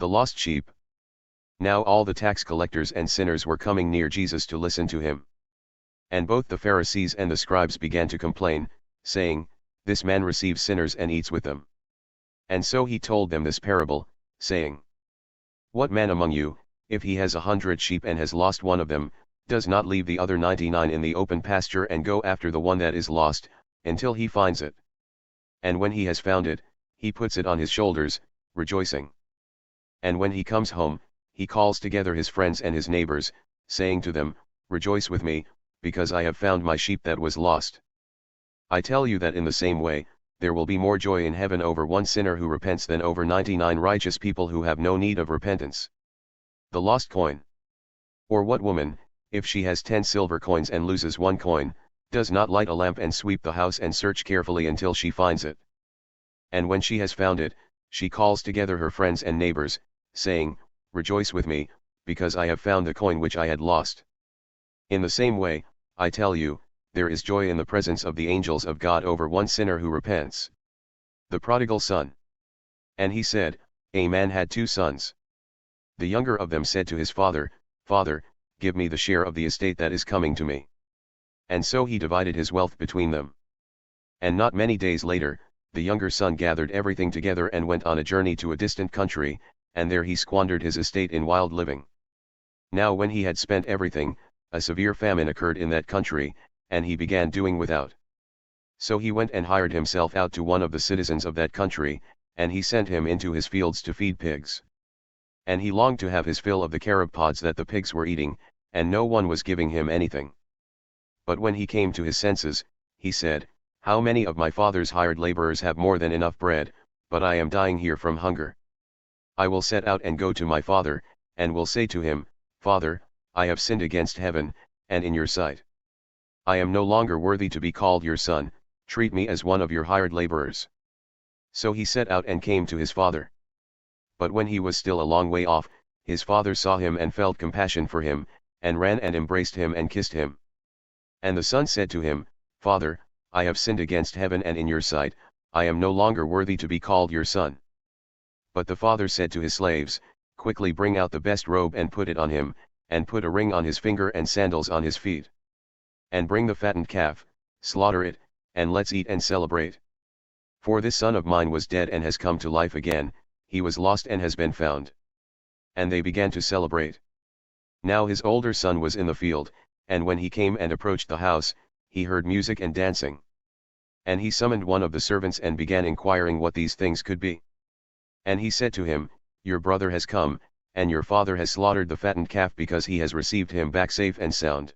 The lost sheep. Now all the tax collectors and sinners were coming near Jesus to listen to him. And both the Pharisees and the scribes began to complain, saying, "This man receives sinners and eats with them." And so he told them this parable, saying, "What man among you, if he has 100 sheep and has lost one of them, does not leave the other 99 in the open pasture and go after the one that is lost, until he finds it? And when he has found it, he puts it on his shoulders, rejoicing. And when he comes home, he calls together his friends and his neighbors, saying to them, 'Rejoice with me, because I have found my sheep that was lost.' I tell you that in the same way, there will be more joy in heaven over one sinner who repents than over 99 righteous people who have no need of repentance." The lost coin. Or what woman, if she has 10 silver coins and loses one coin, does not light a lamp and sweep the house and search carefully until she finds it? And when she has found it, she calls together her friends and neighbors, saying, "Rejoice with me, because I have found the coin which I had lost." In the same way, I tell you, there is joy in the presence of the angels of God over one sinner who repents. The prodigal son. And he said, "A man had 2 sons. The younger of them said to his father, 'Father, give me the share of the estate that is coming to me.' And so he divided his wealth between them. And not many days later, the younger son gathered everything together and went on a journey to a distant country, and there he squandered his estate in wild living. Now when he had spent everything, a severe famine occurred in that country, and he began doing without. So he went and hired himself out to one of the citizens of that country, and he sent him into his fields to feed pigs. And he longed to have his fill of the carob pods that the pigs were eating, and no one was giving him anything. But when he came to his senses, he said, 'How many of my father's hired laborers have more than enough bread, but I am dying here from hunger? I will set out and go to my father, and will say to him, Father, I have sinned against heaven, and in your sight. I am no longer worthy to be called your son, treat me as one of your hired laborers.' So he set out and came to his father. But when he was still a long way off, his father saw him and felt compassion for him, and ran and embraced him and kissed him. And the son said to him, 'Father, I have sinned against heaven and in your sight, I am no longer worthy to be called your son.' But the father said to his slaves, 'Quickly bring out the best robe and put it on him, and put a ring on his finger and sandals on his feet. And bring the fattened calf, slaughter it, and let's eat and celebrate. For this son of mine was dead and has come to life again, he was lost and has been found.' And they began to celebrate. Now his older son was in the field, and when he came and approached the house, he heard music and dancing. And he summoned one of the servants and began inquiring what these things could be. And he said to him, 'Your brother has come, and your father has slaughtered the fattened calf because he has received him back safe and sound.'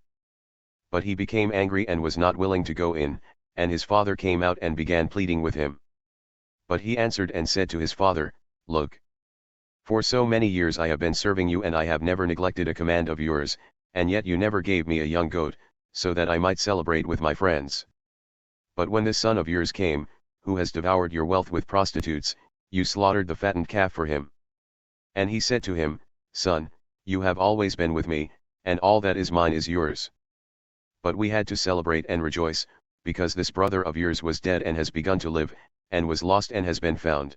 But he became angry and was not willing to go in, and his father came out and began pleading with him. But he answered and said to his father, 'Look, for so many years I have been serving you and I have never neglected a command of yours, and yet you never gave me a young goat, so that I might celebrate with my friends. But when this son of yours came, who has devoured your wealth with prostitutes, you slaughtered the fattened calf for him.' And he said to him, 'Son, you have always been with me, and all that is mine is yours. But we had to celebrate and rejoice, because this brother of yours was dead and has begun to live, and was lost and has been found.'